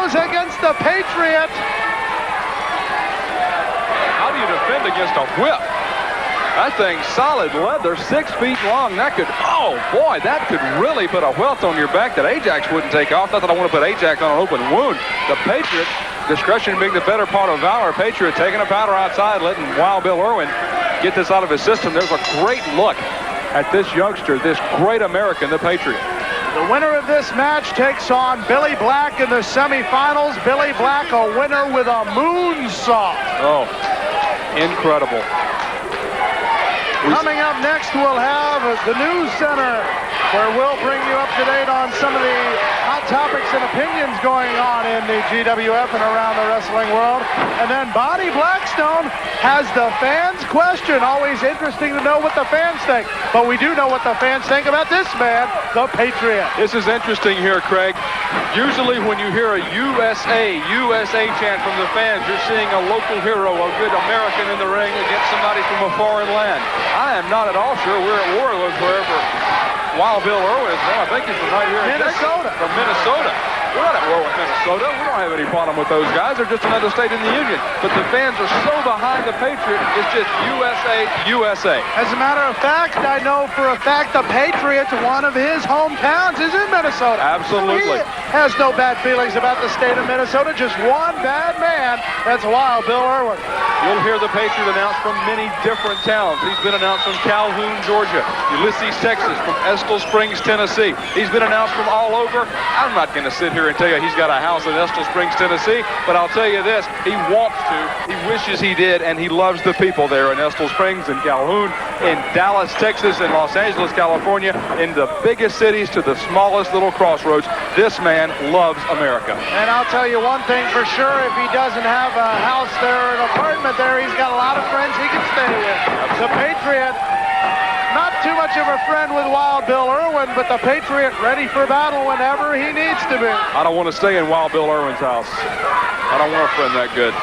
goes against the Patriot. How do you defend against a whip? That thing's solid leather, 6 feet long. That could, oh boy, that could really put a welt on your back that Ajax wouldn't take off. Not that I want to put Ajax on an open wound. The Patriot, discretion being the better part of valor. Patriot taking a powder outside, letting Wild Bill Irwin get this out of his system. There's a great look at this youngster, this great American, the Patriot. The winner of this match takes on Billy Black in the semifinals. Billy Black, a winner with a moonsault. Oh, incredible. Coming up next, we'll have the News Center, where we'll bring you up to date on some of the hot topics and opinions going on in the GWF and around the wrestling world. And then Bonnie Blackstone has the fans' question. Always interesting to know what the fans think. But we do know what the fans think about this man, the Patriot. This is interesting here, Craig. Usually when you hear a USA, USA chant from the fans, you're seeing a local hero, a good American in the ring against somebody from a foreign land. I am not at all sure we're at war with wherever Wild Bill Irwin is from. I think he's from right here in Minnesota. From Minnesota. We're not at war with Minnesota. We don't have any problem with those guys. They're just another state in the Union. But the fans are so behind the Patriot, it's just USA, USA. As a matter of fact, I know for a fact the Patriot, one of his hometowns, is in Minnesota. Absolutely. So he has no bad feelings about the state of Minnesota. Just one bad man. That's Wild Bill Irwin. You'll hear the Patriot announced from many different towns. He's been announced from Calhoun, Georgia, Ulysses, Texas, from Estill Springs, Tennessee. He's been announced from all over. I'm not going to sit here and tell you he's got a house in Estill Springs, Tennessee, but I'll tell you this, he wants to, he wishes he did, and he loves the people there in Estill Springs and Calhoun, in Dallas, Texas, and Los Angeles, California, in the biggest cities to the smallest little crossroads. This man loves America. And I'll tell you one thing for sure, if he doesn't have a house there or an apartment there, he's got a lot of friends he can stay with. The Patriot, not too much of a friend with Wild Bill Irwin, but the Patriot ready for battle whenever he needs to be. I don't want to stay in Wild Bill Irwin's house. I don't want a friend that good.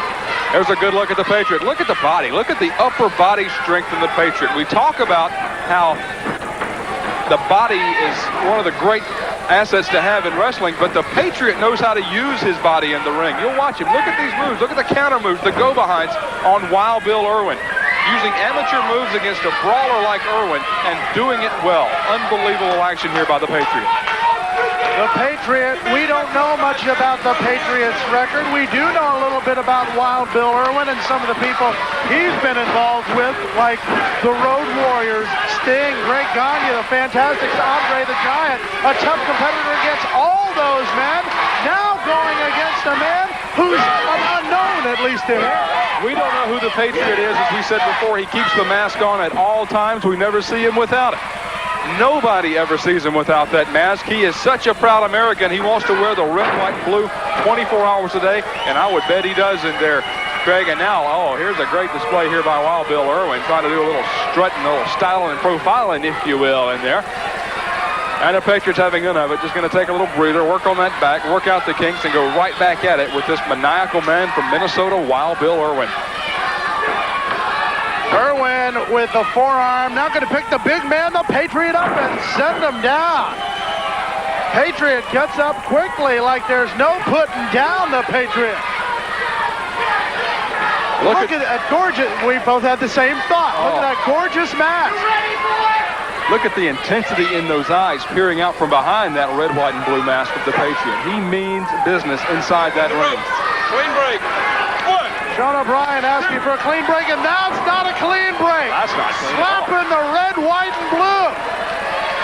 There's a good look at the Patriot. Look at the body. Look at the upper body strength in the Patriot. We talk about how the body is one of the great assets to have in wrestling, but the Patriot knows how to use his body in the ring. You'll watch him. Look at these moves. Look at the counter moves, the go-behinds on Wild Bill Irwin. Using amateur moves against a brawler like Irwin and doing it well. Unbelievable action here by the Patriot. The Patriot, we don't know much about the Patriot's record. We do know a little bit about Wild Bill Irwin and some of the people he's been involved with, like the Road Warriors, Sting, Greg Gagne, the Fantastics, Andre the Giant, a tough competitor against all those men, now going against a man who's an unknown, at least in here. We don't know who the Patriot is. As we said before, he keeps the mask on at all times. We never see him without it. Nobody ever sees him without that mask. He is such a proud American. He wants to wear the red, white, and blue 24 hours a day, and I would bet he does in there, Craig. And now, oh, here's a great display here by Wild Bill Irwin, trying to do a little strutting, a little styling and profiling, if you will, in there. And the Patriot's having none of it. Just going to take a little breather, work on that back, work out the kinks, and go right back at it with this maniacal man from Minnesota, Wild Bill Irwin. Irwin with the forearm, now going to pick the big man, the Patriot, up and send him down. Patriot gets up quickly like there's no putting down the Patriot. Look at that gorgeous, we both had the same thought. Look at that gorgeous mask. Look at the intensity in those eyes peering out from behind that red, white, and blue mask of the Patriot. He means business inside that ring. Clean break. Sean O'Brien asking for a clean break, and that's not a clean break. That's not clean. Slapping the red, white, and blue.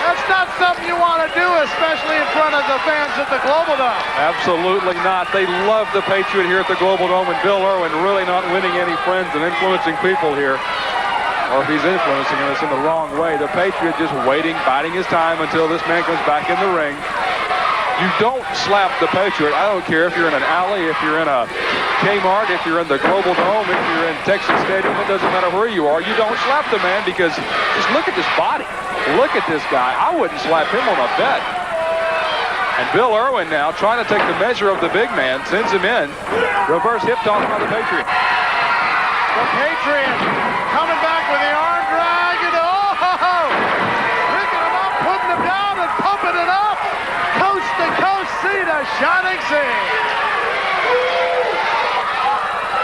That's not something you want to do, especially in front of the fans at the Global Dome. Absolutely not. They love the Patriot here at the Global Dome, and Bill Irwin really not winning any friends and influencing people here. Or if he's influencing us in the wrong way, the Patriot just waiting, biding his time until this man comes back in the ring. You don't slap the Patriot. I don't care if you're in an alley, if you're in a Kmart, if you're in the Global Dome, if you're in Texas Stadium. It doesn't matter where you are. You don't slap the man because just look at this body. Look at this guy. I wouldn't slap him on a bet. And Bill Irwin now trying to take the measure of the big man, sends him in. Reverse hip toss by the Patriot. The Patriot coming back with the arm drag, and picking him up, putting him down, and pumping it up. Coast to coast, sea to shining sea.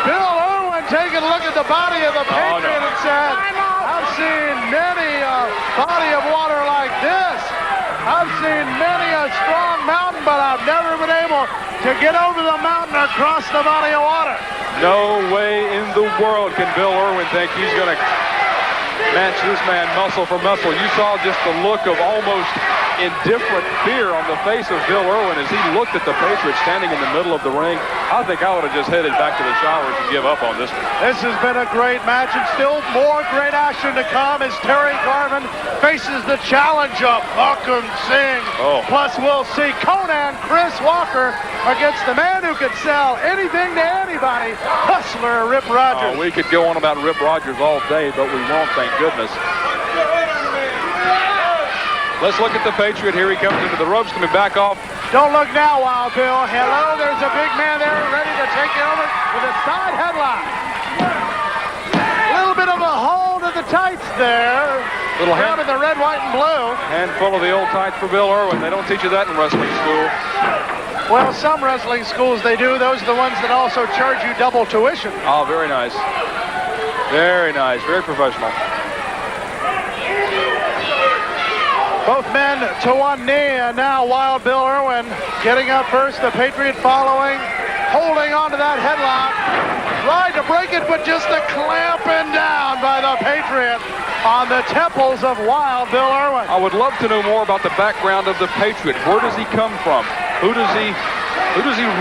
Bill Irwin taking a look at the body of the Patriot and said, I've seen many a body of water like this. I've seen many a strong mountain, but I've never been able to get over the mountain or cross the body of water. No way in the world can Bill Irwin think he's going to match this man muscle for muscle. You saw just the look of almost indifferent fear on the face of Bill Irwin as he looked at the Patriot standing in the middle of the ring. I think I would have just headed back to the showers and give up on this one. This has been a great match, and still more great action to come as Terry Garvin faces the challenge of Buckham Singh. Plus, we'll see Conan Chris Walker against the man who could sell anything to anybody, Hustler Rip Rogers. We could go on about Rip Rogers all day, but we won't, thank goodness. Let's look at the Patriot. Here he comes into the ropes, coming back off. Don't look now, Wild Bill. Hello, there's a big man there ready to take you over with a side headlock. A little bit of a hold of the tights there. Little hand in the red, white, and blue. Handful of the old tights for Bill Irwin. They don't teach you that in wrestling school. Well, some wrestling schools they do. Those are the ones that also charge you double tuition. Oh, very nice. Very nice. Very professional. Both men to one knee, and now Wild Bill Irwin getting up first, the Patriot following, holding on to that headlock. Tried to break it, but just a clamping down by the Patriot on the temples of Wild Bill Irwin. I would love to know more about the background of the Patriot. Where does he come from? Who does he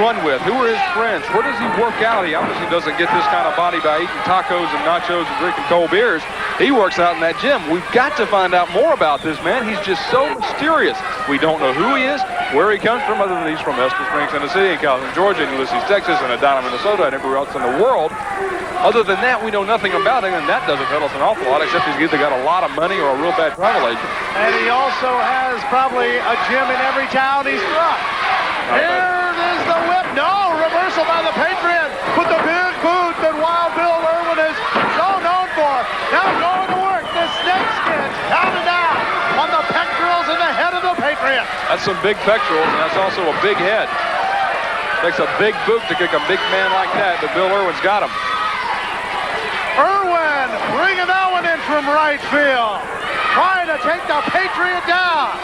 run with? Who are his friends? Where does he work out? He obviously doesn't get this kind of body by eating tacos and nachos and drinking cold beers. He works out in that gym. We've got to find out more about this man. He's just so mysterious. We don't know who he is, where he comes from, other than he's from Estill Springs, Tennessee, and Calhoun, Georgia, and Ulysses, Texas, and Edina, Minnesota, and everywhere else in the world. Other than that, we know nothing about him, and that doesn't tell us an awful lot, except he's either got a lot of money or a real bad travel agent. And he also has probably a gym in every town he's from. Here is the whip. No, reversal by the Patriot with the big boot that Wild Bill Irwin is so known for. Now going to work. The snake skin counted down on the pectorals and the head of the Patriot. That's some big pectorals, and that's also a big head. Takes a big boot to kick a big man like that, but Bill Irwin's got him. Irwin bringing that one in from right field. Trying to take the Patriot down.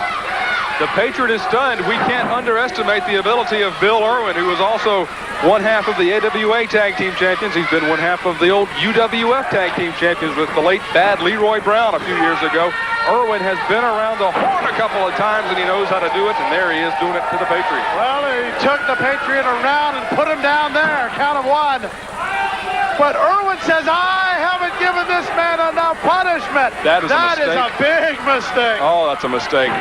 The Patriot is stunned. We can't underestimate the ability of Bill Irwin, who was also one half of the AWA Tag Team Champions. He's been one half of the old UWF Tag Team Champions with the late Bad Leroy Brown a few years ago. Irwin has been around the horn a couple of times, and he knows how to do it, and there he is doing it to the Patriot. Well, he took the Patriot around and put him down there, count of one. But Irwin says, I haven't given this man enough punishment. That is a big mistake. Oh, that's a mistake.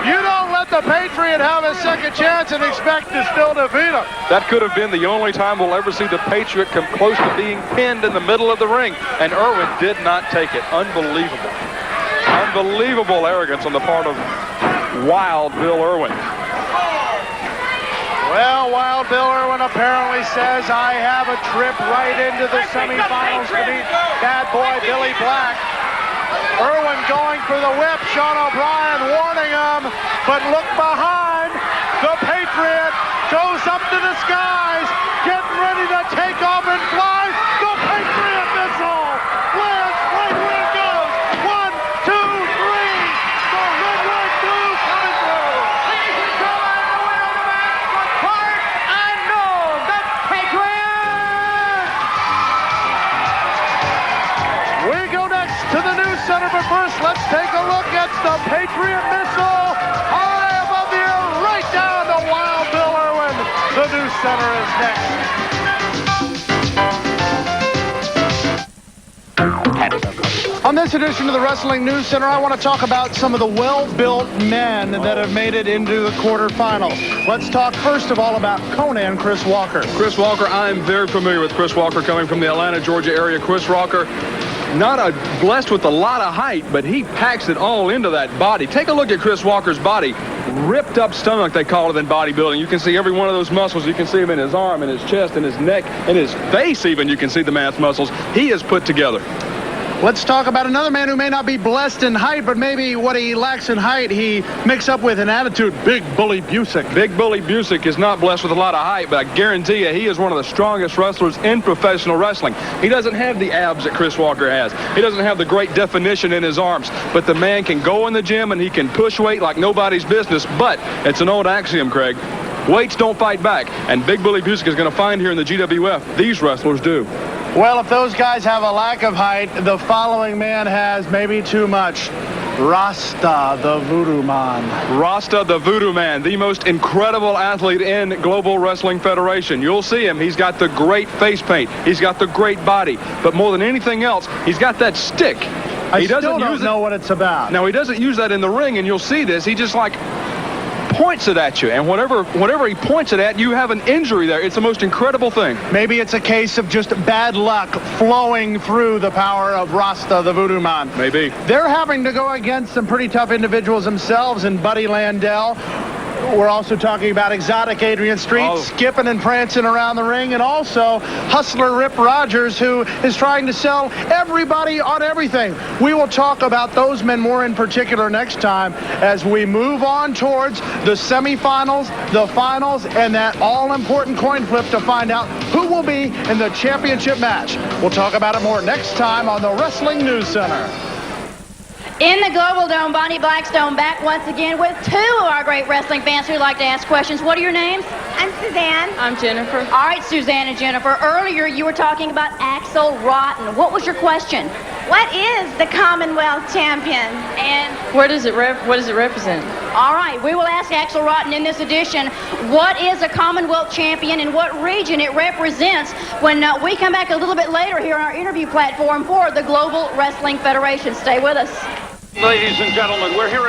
You don't let the Patriot have a second chance and expect to still defeat him. That could have been the only time we'll ever see the Patriot come close to being pinned in the middle of the ring. And Irwin did not take it. Unbelievable. Unbelievable arrogance on the part of Wild Bill Irwin. Well, Wild Bill Irwin apparently says, I have a trip right into the semifinals to meet bad boy Billy Black. Irwin going for the whip. Sean O'Brien warning him. But look behind. The Patriot goes up to the skies, getting ready to take off and fly. The Patriot missile lands right where it goes. 1, 2, 3. The Red White Blue coming through. Ladies and gentlemen, the winner of the match was Clark and Noel, the Patriot. We go next to the news center, but first let's take a look at the Patriot missile high above the air, right down to Wild Bill Irwin. The news center is next. On this edition of the Wrestling News Center, I want to talk about some of the well-built men that have made it into the quarterfinals. Let's talk first of all about Conan Chris Walker. Chris Walker, I'm very familiar with Chris Walker coming from the Atlanta, Georgia area. Chris Walker, blessed with a lot of height, but he packs it all into that body. Take a look at Chris Walker's body. Ripped up stomach, they call it in bodybuilding. You can see every one of those muscles. You can see them in his arm, in his chest, in his neck, in his face even. You can see the man's muscles. He is put together. Let's talk about another man who may not be blessed in height, but maybe what he lacks in height, he mixed up with an attitude. Big Bully Busick. Big Bully Busick is not blessed with a lot of height, but I guarantee you he is one of the strongest wrestlers in professional wrestling. He doesn't have the abs that Chris Walker has. He doesn't have the great definition in his arms, but the man can go in the gym and he can push weight like nobody's business. But it's an old axiom, Craig. Weights don't fight back, and Big Bully Busick is going to find here in the GWF these wrestlers do. Well, if those guys have a lack of height, the following man has maybe too much. Rasta, the Voodoo Man. Rasta, the Voodoo Man, the most incredible athlete in Global Wrestling Federation. You'll see him. He's got the great face paint. He's got the great body. But more than anything else, he's got that stick. I still don't know what it's about. Now, he doesn't use that in the ring, and you'll see this. He just like points it at you, and whatever he points it at, you have an injury there. It's the most incredible thing. Maybe it's a case of just bad luck flowing through the power of Rasta, the Voodoo Man. Maybe. They're having to go against some pretty tough individuals themselves in Buddy Landell. We're also talking about exotic Adrian Street, skipping and prancing around the ring, and also hustler Rip Rogers, who is trying to sell everybody on everything. We will talk about those men more in particular next time as we move on towards the semifinals, the finals, and that all-important coin flip to find out who will be in the championship match. We'll talk about it more next time on the Wrestling News Center. In the Global Dome, Bonnie Blackstone back once again with two of our great wrestling fans who like to ask questions. What are your names? I'm Suzanne. I'm Jennifer. All right, Suzanne and Jennifer. Earlier, you were talking about Axel Rotten. What was your question? What is the Commonwealth champion? And what does it represent? All right, we will ask Axel Rotten in this edition, what is a Commonwealth champion and what region it represents when we come back a little bit later here on our interview platform for the Global Wrestling Federation. Stay with us. Ladies and gentlemen, we're here at